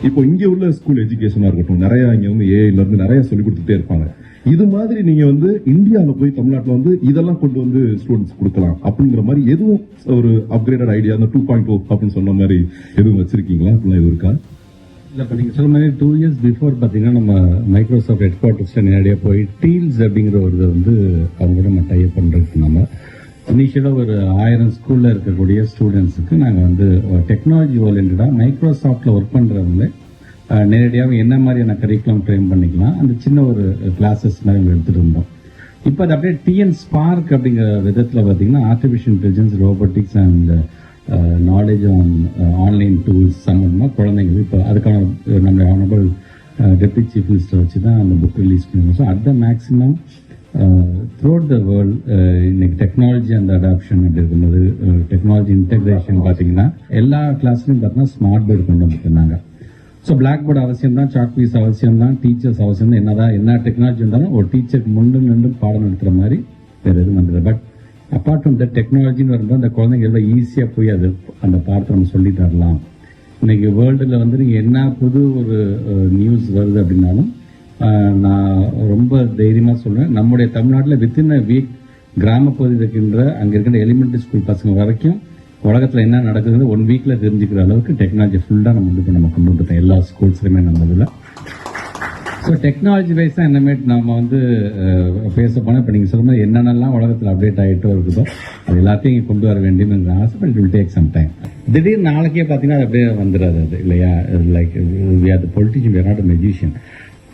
இப்போ இங்க உள்ள ஸ்கூல் எஜுகேஷனா இருக்கட்டும், நிறைய இங்க வந்து ஏஐல இருந்து நிறைய சொல்லி கொடுத்துட்டே இருப்பாங்க. இது மாதிரி நீங்க வந்து இந்தியாவில் போய் தமிழ்நாட்டில் வந்து இதெல்லாம் கொண்டு வந்து ஸ்டூடெண்ட்ஸ் கொடுக்கலாம் அப்படிங்கிற மாதிரி எதுவும் ஒரு அப்கிரேடட் ஐடியா, அந்த 2.0 அப்படின்னு சொன்ன மாதிரி எதுவும் வச்சிருக்கீங்களா? அப்படிலாம் எதுவும் இருக்கா? இல்லை, இப்போ நீங்கள் சொல்ல மாதிரி 2 years பிஃபோர் பார்த்தீங்கன்னா நம்ம மைக்ரோசாஃப்ட் ஹெட் குவார்ட்டர்ஸில் நேரடியாக போய் டீல்ஸ் அப்படிங்கிற ஒரு இதை வந்து அவங்க கூட நம்ம டைப் பண்ணுறதுக்கு நம்ம இனிஷியலாக ஒரு 1000 ஸ்கூலில் இருக்கக்கூடிய ஸ்டூடெண்ட்ஸுக்கு நாங்கள் வந்து டெக்னாலஜி ஓரியன்டாக மைக்ரோசாஃப்டில் ஒர்க் பண்ணுறவங்களே நேரடியாக என்ன மாதிரியான கரிக்குலம் ட்ரெயின் பண்ணிக்கலாம், அந்த சின்ன ஒரு கிளாஸஸ் மாதிரி நம்ம எடுத்துகிட்டு இருந்தோம். இப்போ அது அப்படியே டிஎன் ஸ்பார்க் அப்படிங்கிற விதத்தில் பார்த்தீங்கன்னா artificial intelligence, robotics and knowledge on online tools சம்மந்தமாக குழந்தைங்களுக்கு இப்போ அதுக்கான நம்ம ஆனபிள் டெப்டி சீஃப் மினிஸ்டர் வச்சு தான் அந்த புக் ரிலீஸ் பண்ணுவோம். So at the maximum throughout the world இன்னைக்கு டெக்னாலஜி அந்த அடாப்ஷன் அப்படி இருக்கும்போது டெக்னாலஜி இன்டெகிரேஷன் பார்த்தீங்கன்னா எல்லா கிளாஸ்லையும் பார்த்தீங்கன்னா ஸ்மார்ட் போர்டு கொண்டு வந்துருந்தாங்க. ஸோ பிளாக் போர்டு அவசியம் தான், சாக் பீஸ் அவசியம் தான், டீச்சர்ஸ் அவசியம் தான். என்னதான் என்ன டெக்னாலஜி இருந்தாலும் ஒரு டீச்சருக்கு நின்று பாடம் நடத்துகிற மாதிரி வேறு எதுவும் வந்துடுது. பட் அப்பார்ட் ஃப்ரம் த டெக்னாலஜின்னு வரும்போது அந்த குழந்தைங்க எல்லாம் ஈஸியாக போய் அது அந்த பாடத்தை நம்ம சொல்லி தரலாம். இன்னைக்கு வேர்ல்டில் வந்து நீங்கள் என்ன புது ஒரு நியூஸ் வருது அப்படின்னாலும் நான் ரொம்ப தைரியமாக சொல்லுவேன், நம்முடைய தமிழ்நாட்டில் வித்தின் அ வீக் கிராமப்பகுதியில் இருக்கின்ற அங்கே இருக்கின்ற எலிமெண்ட்ரி ஸ்கூல் பசங்க வரைக்கும் உலகத்தில் என்ன நடக்குதுன்னு 1 வீக்கில் தெரிஞ்சுக்கிற அளவுக்கு டெக்னாலஜி ஃபுல்லாக நம்ம வந்து நம்ம கொண்டு வந்துட்டோம் எல்லா ஸ்கூல்ஸ்லையுமே நம்ம இதில். ஸோ டெக்னாலஜி வைஸ் தான் என்னமேட்டு நம்ம வந்து பேச போனால் இப்போ நீங்கள் சொல்லும் போது என்னென்னலாம் உலகத்தில் அப்டேட் ஆகிட்டோ இருக்குதோ அது எல்லாத்தையும் இங்கே கொண்டு வர வேண்டியது ஆசை. But it will take some time. திடீர்னு நாளைக்கே பார்த்தீங்கன்னா அது அப்படியே வந்துடாது அது இல்லையா? Like we are the politician, we are not a magician.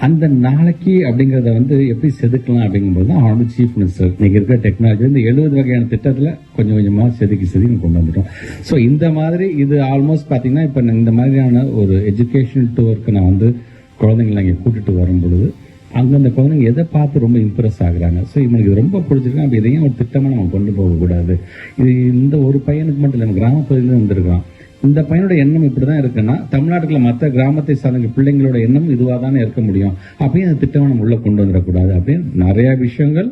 அந்த நாளைக்கு அப்படிங்கிறத வந்து எப்படி செதுக்கலாம் அப்படிங்கும்போது தான் அவனோட சீஃப் மினிஸ்டர் இன்னைக்கு இருக்கிற டெக்னாலஜி இந்த 70 வகையான திட்டத்தில் கொஞ்சம் கொஞ்சமாக செதுக்கி கொண்டு வந்துட்டோம். ஸோ இந்த மாதிரி இது ஆல்மோஸ்ட் பார்த்தீங்கன்னா இப்போ இந்த மாதிரியான ஒரு எஜுகேஷனல் டூருக்கு நான் வந்து குழந்தைங்களை அங்கே கூட்டிட்டு வரும் பொழுது அங்கே அந்த குழந்தைங்க எதை பார்த்து ரொம்ப இம்ப்ரெஸ் ஆகுறாங்க. ஸோ இவனுக்கு இது ரொம்ப பிடிச்சிருக்கான், அப்போ இதையும் ஒரு திட்டமாக நம்ம கொண்டு போகக்கூடாது. இது இந்த ஒரு பையனுக்கு மட்டும் இல்லை, நம்ம கிராமப்பகுதியிலும் வந்திருக்கான். இந்த பையனோட எண்ணம் இப்படி தான் இருக்குன்னா தமிழ்நாட்டுக்குள்ள மற்ற கிராமத்தை சார்ந்த பிள்ளைங்களோட எண்ணம் இதுவாக தானே இருக்க முடியும். அப்படியே அந்த திட்டமாக நம்ம உள்ள கொண்டு வந்துடக்கூடாது. அப்படின்னு நிறைய விஷயங்கள்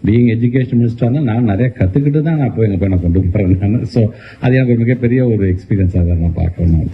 பீயிங் எஜுகேஷன் மினிஸ்டர் தான் நான் நிறைய கற்றுக்கிட்டு தான் நான் போய் எங்கள் பையனை கொண்டு போகிறேன் நான். ஸோ அது எனக்கு ஒரு மிகப்பெரிய ஒரு எக்ஸ்பீரியன்ஸாக தான் நான் பார்க்கணும்.